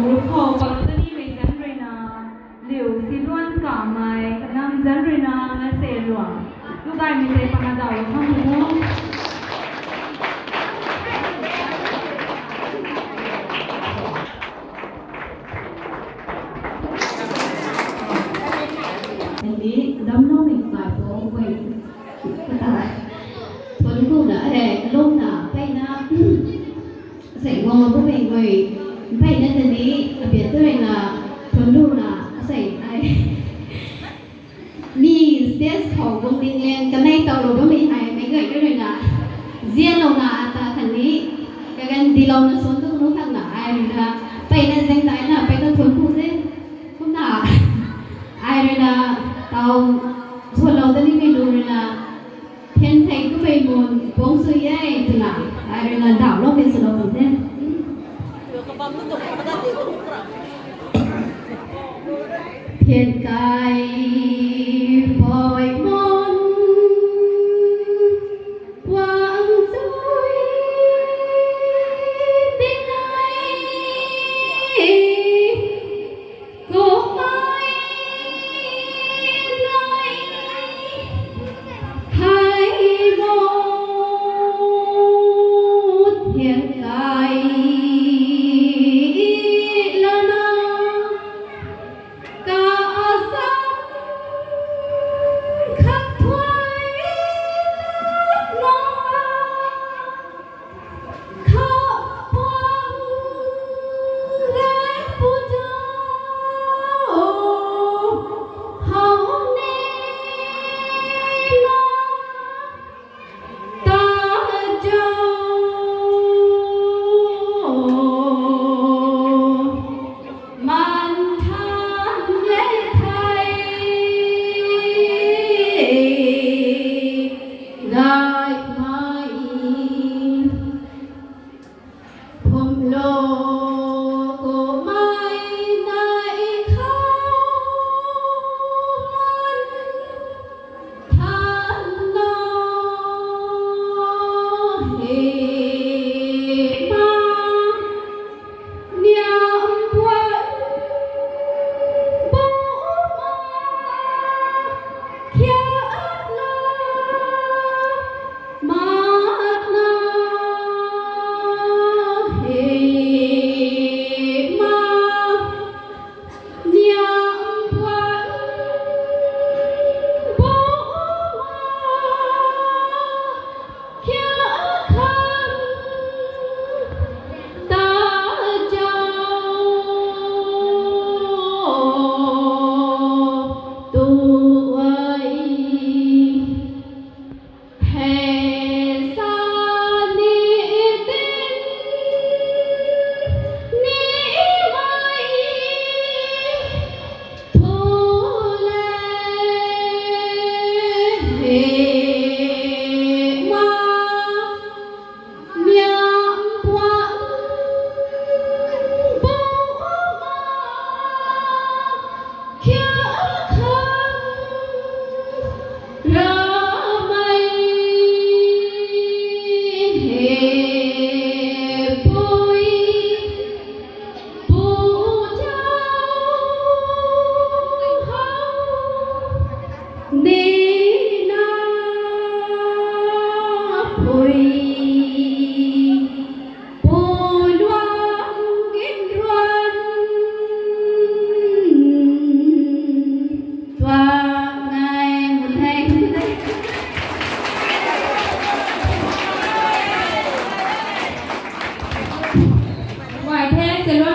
rút khổ bằng tất nhiên mình dẫn rồi nào liệu xin luôn cả mày năm dẫn rồi nào là sẽ luôn lúc này mình thấy bằng đầu là không đúng không Jadi dalam mình phải có quay kata tuần cô đã để lúc nào phải na sẽ ngon của mình quay phải na thế này biết tôi là tuần lúc là sẽ ai mi stage học công ty lên cái này tàu đồ của mình hay mấy người cái này là riêng lâu là ta thành lý cái đi lâu nó xuống tôi nó thằng là ai là phải na danh đại là phải na tuần cô thế không nào ai rồi là tao số lâu tới đi về là thiên thầy cứ về buồn bóng suy ấy từ nào ai rồi là đảo lúc về số lâu thế thiên cai vội môn quang dối tiếng ai cô ngoài thế sẽ luôn